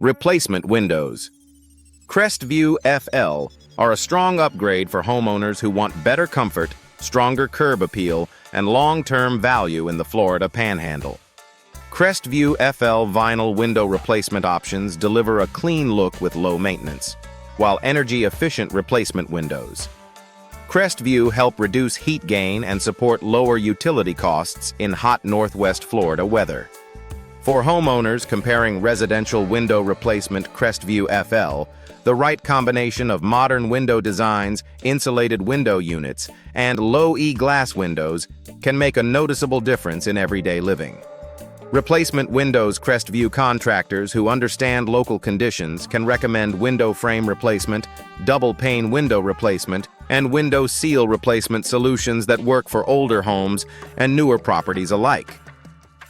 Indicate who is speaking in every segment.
Speaker 1: Replacement windows. Crestview FL are a strong upgrade for homeowners who want better comfort, stronger curb appeal, and long-term value in the Florida Panhandle. Crestview FL vinyl window replacement options deliver a clean look with low maintenance, while energy-efficient replacement windows. Crestview help reduce heat gain and support lower utility costs in hot Northwest Florida weather. For homeowners comparing residential window replacement Crestview FL, the right combination of modern window designs, insulated window units, and low-E glass windows can make a noticeable difference in everyday living. Replacement windows Crestview contractors who understand local conditions can recommend window frame replacement, double pane window replacement, and window seal replacement solutions that work for older homes and newer properties alike.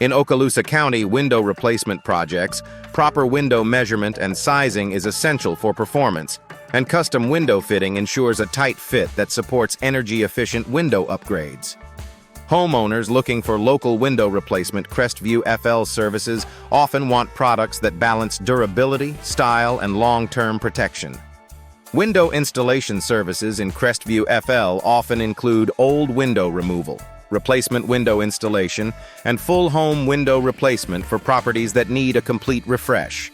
Speaker 1: In Okaloosa County window replacement projects, proper window measurement and sizing is essential for performance, and custom window fitting ensures a tight fit that supports energy-efficient window upgrades. Homeowners looking for local window replacement Crestview FL services often want products that balance durability, style, and long-term protection. Window installation services in Crestview FL often include old window removal, replacement window installation, and full home window replacement for properties that need a complete refresh.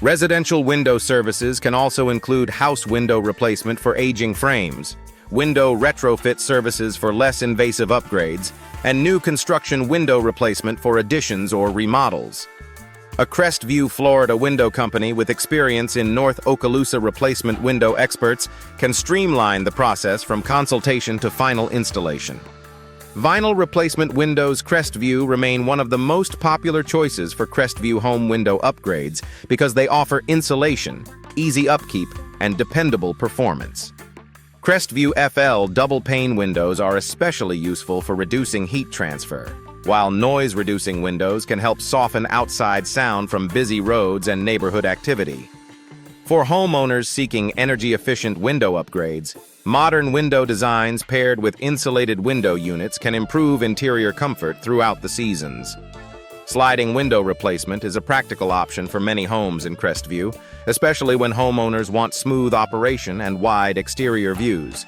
Speaker 1: Residential window services can also include house window replacement for aging frames, window retrofit services for less invasive upgrades, and new construction window replacement for additions or remodels. A Crestview Florida window company with experience in North Okaloosa replacement window experts can streamline the process from consultation to final installation. Vinyl replacement windows Crestview remain one of the most popular choices for Crestview home window upgrades because they offer insulation, easy upkeep, and dependable performance. Crestview FL double pane windows are especially useful for reducing heat transfer, while noise-reducing windows can help soften outside sound from busy roads and neighborhood activity. For homeowners seeking energy-efficient window upgrades, modern window designs paired with insulated window units can improve interior comfort throughout the seasons. Sliding window replacement is a practical option for many homes in Crestview, especially when homeowners want smooth operation and wide exterior views.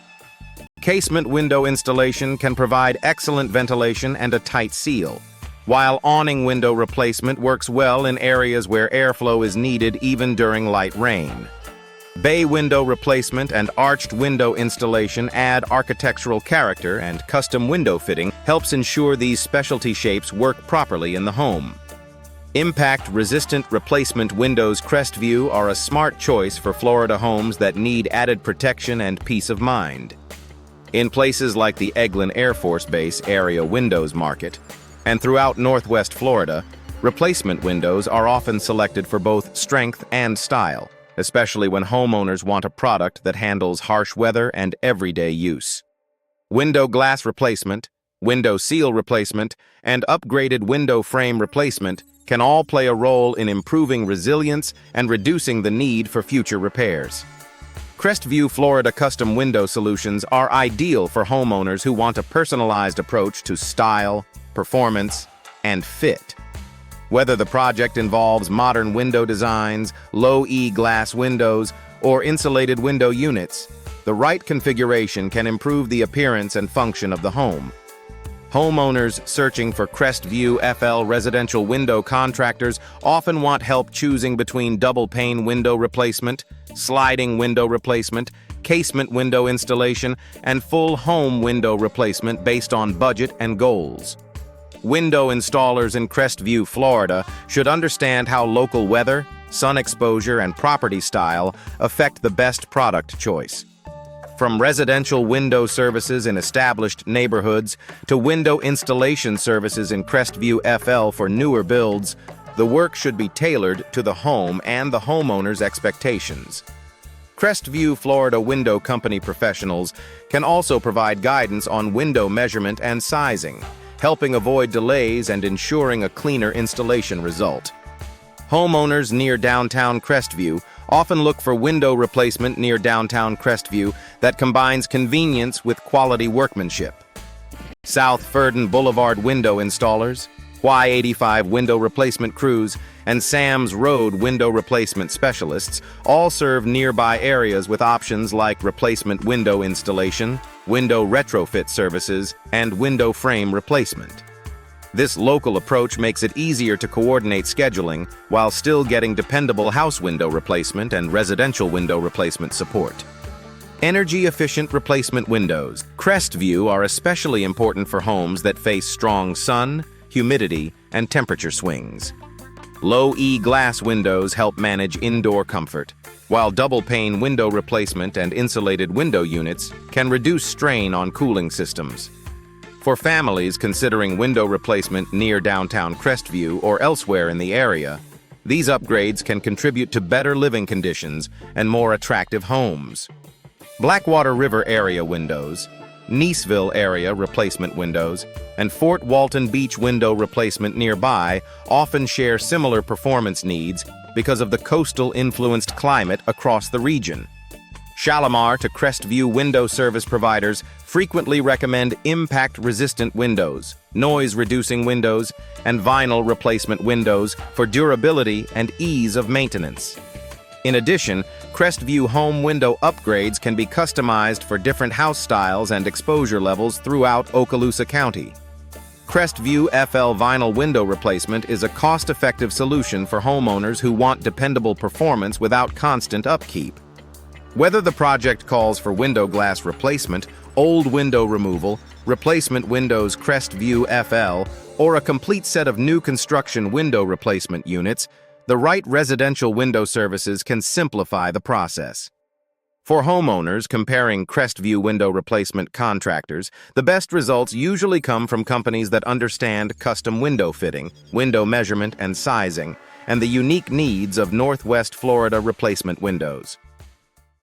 Speaker 1: Casement window installation can provide excellent ventilation and a tight seal, while awning window replacement works well in areas where airflow is needed even during light rain. Bay window replacement and arched window installation add architectural character, and custom window fitting helps ensure these specialty shapes work properly in the home. Impact-resistant replacement windows Crestview are a smart choice for Florida homes that need added protection and peace of mind. In places like the Eglin Air Force Base area windows market, and throughout Northwest Florida, replacement windows are often selected for both strength and style, especially when homeowners want a product that handles harsh weather and everyday use. Window glass replacement, window seal replacement, and upgraded window frame replacement can all play a role in improving resilience and reducing the need for future repairs. Crestview Florida custom window solutions are ideal for homeowners who want a personalized approach to style, performance, and fit. Whether the project involves modern window designs, low-E glass windows, or insulated window units, the right configuration can improve the appearance and function of the home. Homeowners searching for Crestview FL residential window contractors often want help choosing between double pane window replacement, sliding window replacement, casement window installation, and full home window replacement based on budget and goals. Window installers in Crestview, Florida should understand how local weather, sun exposure, and property style affect the best product choice. From residential window services in established neighborhoods to window installation services in Crestview FL for newer builds, the work should be tailored to the home and the homeowner's expectations. Crestview Florida window company professionals can also provide guidance on window measurement and sizing, helping avoid delays and ensuring a cleaner installation result. Homeowners near downtown Crestview often look for window replacement near downtown Crestview that combines convenience with quality workmanship. South Ferdon Boulevard window installers, Y85 window replacement crews, and Sam's Road window replacement specialists all serve nearby areas with options like replacement window installation, window retrofit services, and window frame replacement. This local approach makes it easier to coordinate scheduling while still getting dependable house window replacement and residential window replacement support. Energy-efficient replacement windows. Crestview are especially important for homes that face strong sun, humidity, and temperature swings. Low-E glass windows help manage indoor comfort, while double-pane window replacement and insulated window units can reduce strain on cooling systems. For families considering window replacement near downtown Crestview or elsewhere in the area, these upgrades can contribute to better living conditions and more attractive homes. Blackwater River area windows, Niceville area replacement windows, and Fort Walton Beach window replacement nearby often share similar performance needs because of the coastal-influenced climate across the region. Shalimar to Crestview window service providers frequently recommend impact-resistant windows, noise-reducing windows, and vinyl replacement windows for durability and ease of maintenance. In addition, Crestview home window upgrades can be customized for different house styles and exposure levels throughout Okaloosa County. Crestview FL vinyl window replacement is a cost-effective solution for homeowners who want dependable performance without constant upkeep. Whether the project calls for window glass replacement, old window removal, replacement windows Crestview FL, or a complete set of new construction window replacement units, the right residential window services can simplify the process. For homeowners comparing Crestview window replacement contractors, the best results usually come from companies that understand custom window fitting, window measurement and sizing, and the unique needs of Northwest Florida replacement windows.